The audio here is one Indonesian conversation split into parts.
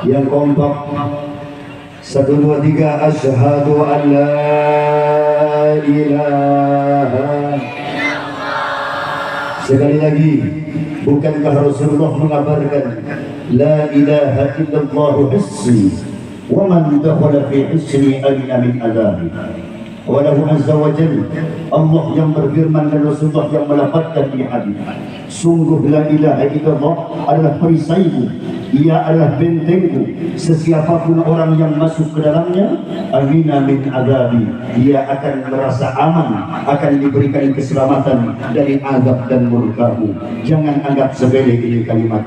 Yang kompak. 1, 2, 3. Asyhadu an la ilaha. Sekali lagi, bukankah Rasulullah mengabarkan la ilaha illallah hisni wa man dakhala fi hisni amina min adabi. Walahu azza wa jalla, Allah yang berfirman dan Rasulullah yang melafazkan di hadis, sungguh la ilaha illallah adalah perisaiku, ia adalah bentengku, sesiapapun orang yang masuk ke dalamnya amina min adabi, dia akan merasa aman, akan diberikan keselamatan dari azab dan murkaku. Jangan anggap sepele ini kalimat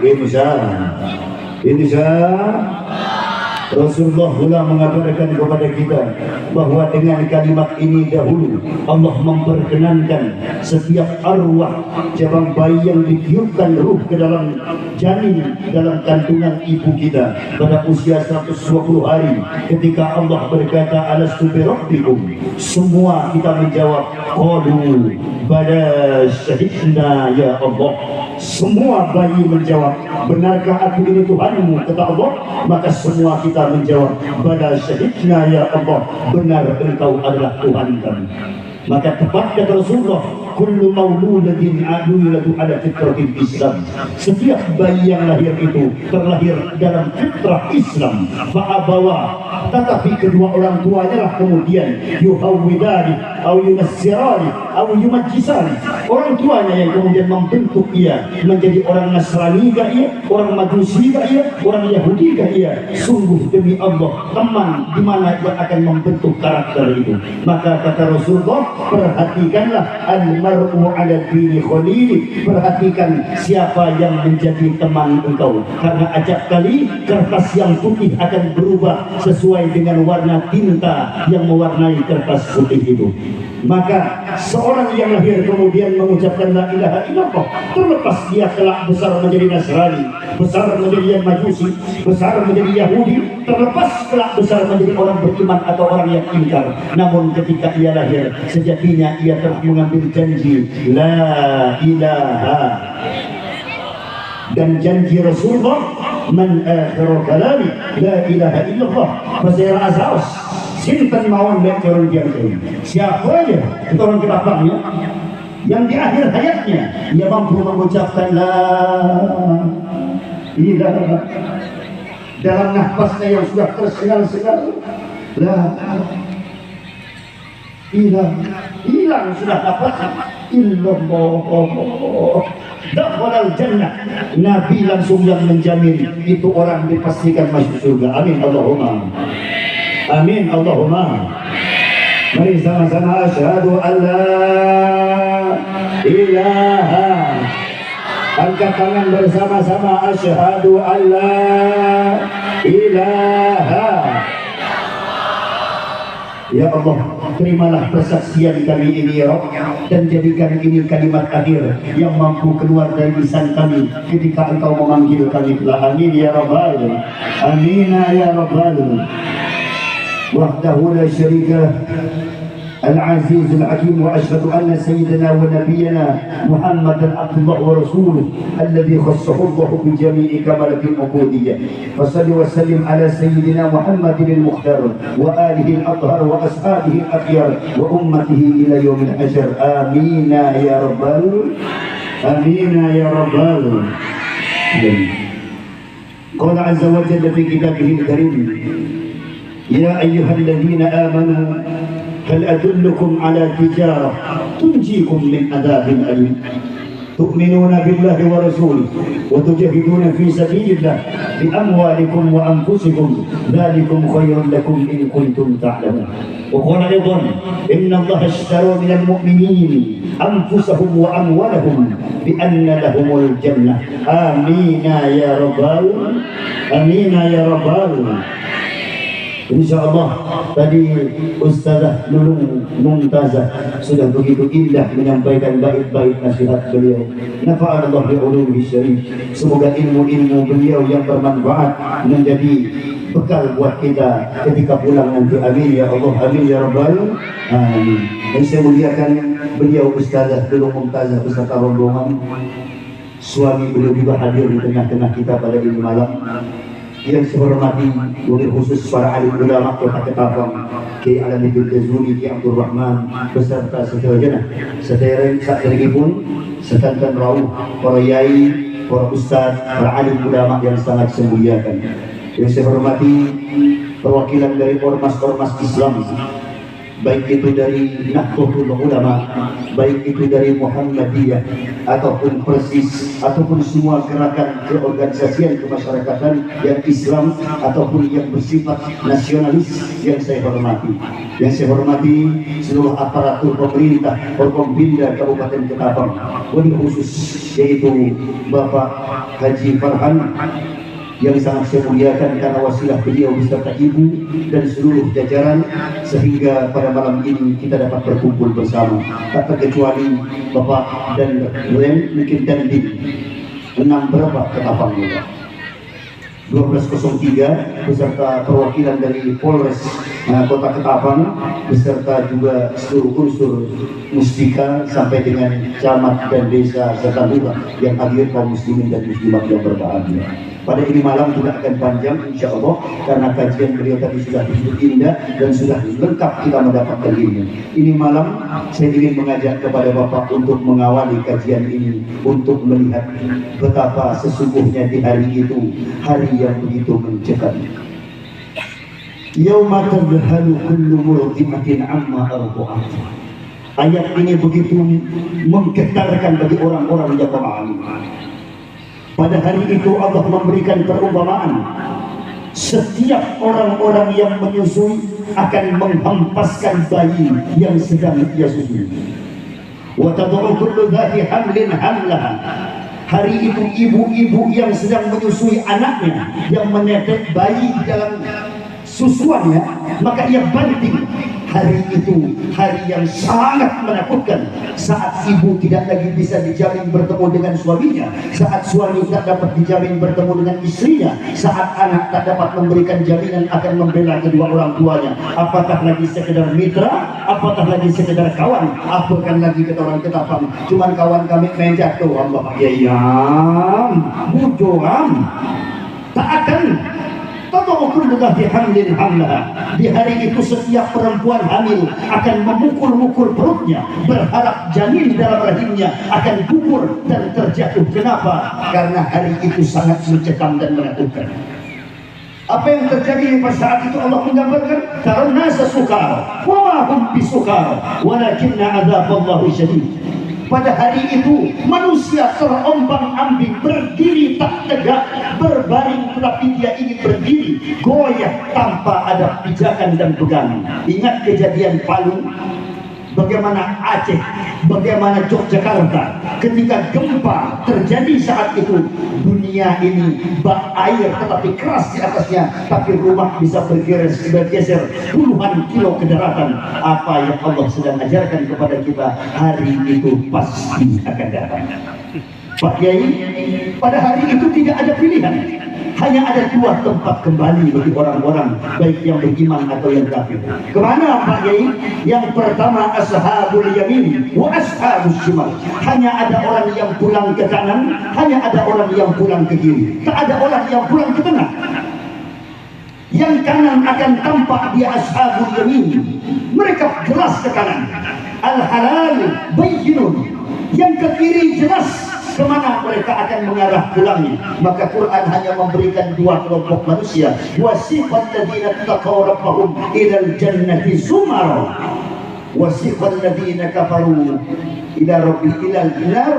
Rasulullah pula mengabarkan kepada kita bahwa dengan kalimat ini dahulu Allah memperkenankan setiap arwah cabang bayi yang ditiupkan ruh ke dalam janin dalam kandungan ibu kita pada usia 120 hari, ketika Allah berkata alastu bi rabbikum, semua kita menjawab qalu bala syahidna ya Allah. Semua bayi menjawab, benarkah aku ini Tuhanmu? Kata Allah. Maka semua kita menjawab, bala syahidna ya Allah, benar engkau adalah Tuhan kami. Maka tepat kata Rasulullah, kullu mauludin yuladu ala fitratil Islam, setiap bayi yang lahir itu terlahir dalam fitrah Islam. Fa'abawa, tetapi kedua orang tuanya lah kemudian yuhawwidani atau yunassirani atau yumajjisani, orang tuanya yang kemudian membentuk ia menjadi orang Nasrani kah ia, orang Majusi kah ia, orang Yahudi kah ia. Sungguh demi Allah, teman di mana ia akan membentuk karakter itu. Maka kata Rasulullah, perhatikanlah al-mar'u 'ala dini khalili, perhatikan siapa yang menjadi teman engkau, karena acap kali kertas yang putih akan berubah sesuai dengan warna tinta yang mewarnai kertas putih itu. Maka seorang yang lahir kemudian mengucapkan la ilaha illallah, terlepas dia kelak besar menjadi Nasrani, besar menjadi Majusi, besar menjadi Yahudi, terlepas kelak besar menjadi orang beriman atau orang yang ingkar, namun ketika ia lahir sejatinya ia telah mengambil janji la ilaha, dan janji Rasulullah man akhiru kalami la ilaha illallah fasayara azas sintan mawon lek orang diam. Siapa aja itu orang kelapangnya yang di akhir hayatnya ia mampu mengucapkan la ilaha dalam nafasnya yang sudah tersengal-sengal, la ilaha, hilang sudah dapat illallah, dakhalal jannah. Nabi langsung yang menjamin itu orang dipastikan masuk surga. Amin Allahumma amin Allahumma. Mari sama-sama asyhadu an la ilaha, angkat tangan bersama-sama asyhadu an la ilaha. Ya Allah, terimalah persaksian kami ini ya Rabb, dan jadikan ini kalimat akhir yang mampu keluar dari lisan kami ketika Engkau memanggil kami. Amin ya Rabbal, amin ya Rabbal. Wahdahu la syarika العزيز الحكيم، وأشهد أن سيدنا ونبينا محمدا عبد الله ورسوله الذي خصه الله بجميع كمال العبودية. فصل وسلم على سيدنا محمد المختار وآله الأطهار وأصحابه الأخيار وأمته إلى يوم الحشر. آمين يا رب آمين يا رب. قال عز وجل في كتابه الكريم يا أيها الذين آمنوا هل أدلكم على تجارة تنجيكم من عذاب أليم تؤمنون بالله ورسوله وتجاهدون في سبيل الله بأموالكم وأنفسكم ذلكم خير لكم إن كنتم تعلمون. وقال أيضا إن الله اشترى من المؤمنين أنفسهم وأموالهم بأن لهم الجنة. آمين يا رب آمين يا رب. InsyaAllah tadi Ustazah Nulung Mumtazah sudah begitu indah menyampaikan bait-bait nasihat beliau. Nafa'anallah bi'ulumihi syarif. Semoga ilmu-ilmu beliau yang bermanfaat menjadi bekal buat kita ketika pulang nanti. Amin ya Allah, amin ya Rabbal amin. Dan saya muliakan beliau Ustazah Nulung Mumtazah beserta rombongan. Suami beliau juga hadir di tengah-tengah kita pada ini malam. yang saya hormati wabil khusus para alim ulama Kota Ketapang, Kiai Alamuddin Jazuli, Kiai Abdul Rahman beserta seterusnya sedereng saderengipun sedanten rawuh para yai, para ustaz, para alim ulama yang sangat saya muliakan. Yang saya hormati perwakilan dari ormas-ormas Islam, baik itu dari Nahdlatul Ulama, baik itu dari Muhammadiyah ataupun Persis ataupun semua gerakan keorganisasian kemasyarakatan yang Islam ataupun yang bersifat nasionalis yang saya hormati. Yang saya hormati seluruh aparatur pemerintah Forkompinda Kabupaten Ketapang, wabil khusus yaitu Bapak Haji Farhan yang sangat saya muliakan karena wasilah beliau beserta ibu dan seluruh jajaran sehingga pada malam ini kita dapat berkumpul bersama, tak terkecuali Bapak dan Ren mungkin Dandim 6 berapa Ketapang 1203 beserta perwakilan dari Polres Kota Ketapang beserta juga seluruh unsur Mustika sampai dengan camat dan desa serta lurah yang hadir kaum muslimin dan muslimat yang berbahagia. Pada ini malam juga akan panjang insya Allah karena kajian beliau tadi sudah begitu indah dan sudah lengkap kita mendapatkan ilmu. Ini malam saya ingin mengajak kepada Bapak untuk mengawali kajian ini, untuk melihat betapa sesungguhnya di hari itu, hari yang begitu mencekam. Yauma tadhalu kullu murdi'atin amma arda'at. Ayat ini begitu menggetarkan bagi orang-orang yang memahami. Pada hari itu Allah memberikan perumpamaan. Setiap orang-orang yang menyusui akan menghempaskan bayi yang sedang ia susui. Wa tad'u kullu dhati hamlin hamlaha. Hari itu ibu-ibu yang sedang menyusui anaknya, yang menetek bayi di dalam susuannya, maka ia banting. Hari itu hari yang sangat menakutkan, saat ibu tidak lagi bisa dijamin bertemu dengan suaminya, saat suami tak dapat dijamin bertemu dengan istrinya, saat anak tak dapat memberikan jaminan akan membela kedua orang tuanya. Apakah lagi sekedar mitra, apakah lagi sekedar kawan, apakah lagi kata orang Ketapang cuman kawan kami main jatuh. Allah yayam bujuram tak akan. Di hari itu setiap perempuan hamil akan memukul-mukul perutnya, berharap janin dalam rahimnya akan gugur dan terjatuh. Kenapa? Karena hari itu sangat mencekam dan menakutkan. Apa yang terjadi pada saat itu Allah menggambarkan karena sesukar, wa ma hum bisukar, walakinna adzaballahi syadid. Pada hari itu manusia terombang-ambing, berdiri tak tegak, berbaring tetapi dia ingin berdiri, goyah tanpa ada pijakan dan pegangan. Ingat kejadian Palu, bagaimana Aceh, bagaimana Yogyakarta ketika gempa terjadi saat itu, dunia ini bak air tetapi keras di atasnya, tapi rumah bisa bergeser puluhan kilo ke daratan. Apa yang Allah sedang ajarkan kepada kita, hari itu pasti akan datang. Pak Kiai, pada hari itu tidak ada pilihan, hanya ada dua tempat kembali bagi orang-orang baik yang beriman atau yang kafir. Kemana Pak Kiai? Yang pertama ashabul yamin wa ashabus shimal. Hanya ada orang yang pulang ke kanan, hanya ada orang yang pulang ke kiri, tak ada orang yang pulang ke tengah. Yang kanan akan tampak dia ashabul yamin, mereka jelas ke kanan, al halal bayyinun. Yang ke kiri jelas kemana mereka akan mengarah pulangnya. Maka Quran hanya memberikan dua kelompok manusia. Wasiqal ladzina taqaw rabbahum ilal jannati zumara, wasiqal ladzina kafaru ila rabbil ilal nar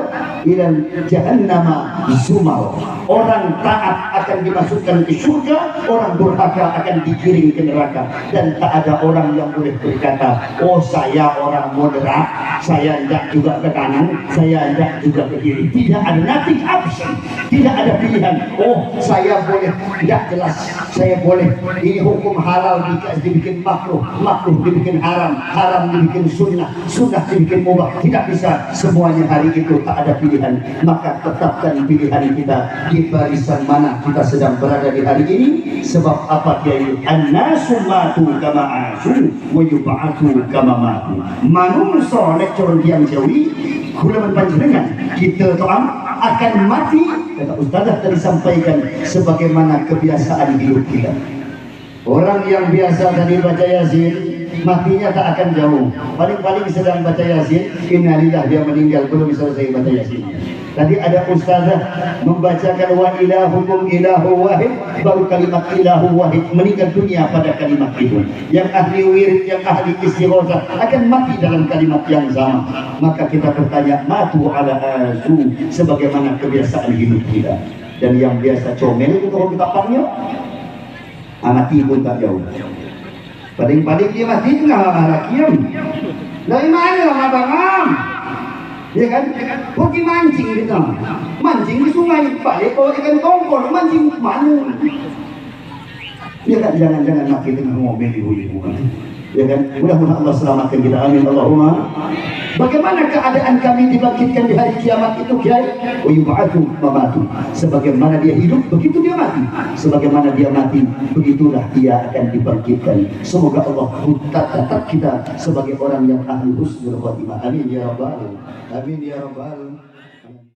ilal jahannama zumara. Orang taat akan dimasukkan ke surga, orang durhaka akan digiring ke neraka. Dan tak ada orang yang boleh berkata, oh saya orang moderat, saya tidak juga ke kanan, saya tidak juga ke kiri. Tidak ada, nothing option, tidak ada pilihan. Oh saya boleh, tidak jelas, saya boleh. Ini hukum halal dibikin makruh, makruh dibikin haram, haram dibikin sunnah, sunnah dibikin mubah. Tidak bisa, semuanya hari itu tak ada pilihan. Maka tetapkan pilihan kita di barisan mana kita sedang berada di hari ini. Sebab apa Kiai? An-nasu matu kama asu wa yub'atu kama matu. Manungso lecor diam jawi kulaman panjenengan kita to'am akan mati kata Ustazah tadi sampaikan, sebagaimana kebiasaan hidup kita. Orang yang biasa tadi baca Yasin, matinya tak akan jauh. Paling-paling sedang baca Yasin, innalillah dia meninggal, belum selesai baca Yasin. Tadi ada ustazah membacakan wa ilahukum ilahu wahid, baru kalimat ilahu wahid, meninggal dunia pada kalimat itu. Yang ahli wirid, yang ahli istighosah akan mati dalam kalimat yang sama. Maka kita bertanya, matu ala asu, sebagaimana kebiasaan hidup kita. Dan yang biasa comel itu kalau kita panggil, mati pun tak jauh. Paling-paling dia mati tengah rakyat. Dari mana abang? Ya kan? Pergi mancing kita, mancing di sungai, balik kalau ikan tongkol, mancing mana? Ya kan? Jangan mati tengah mobil ibu-ibu. Ya kan? Mudah-mudahan Allah selamatkan kita, amin Allahumma. Bagaimana keadaan kami dibangkitkan di hari kiamat itu, Kiai? Wa yub'atsu mamatu. Sebagaimana dia hidup, begitu dia mati. Sebagaimana dia mati, begitulah dia akan dibangkitkan. Semoga Allah catat kita sebagai orang yang ahli husnul khotimah. Amin ya rabbal alamin. Amin ya rabbal alamin.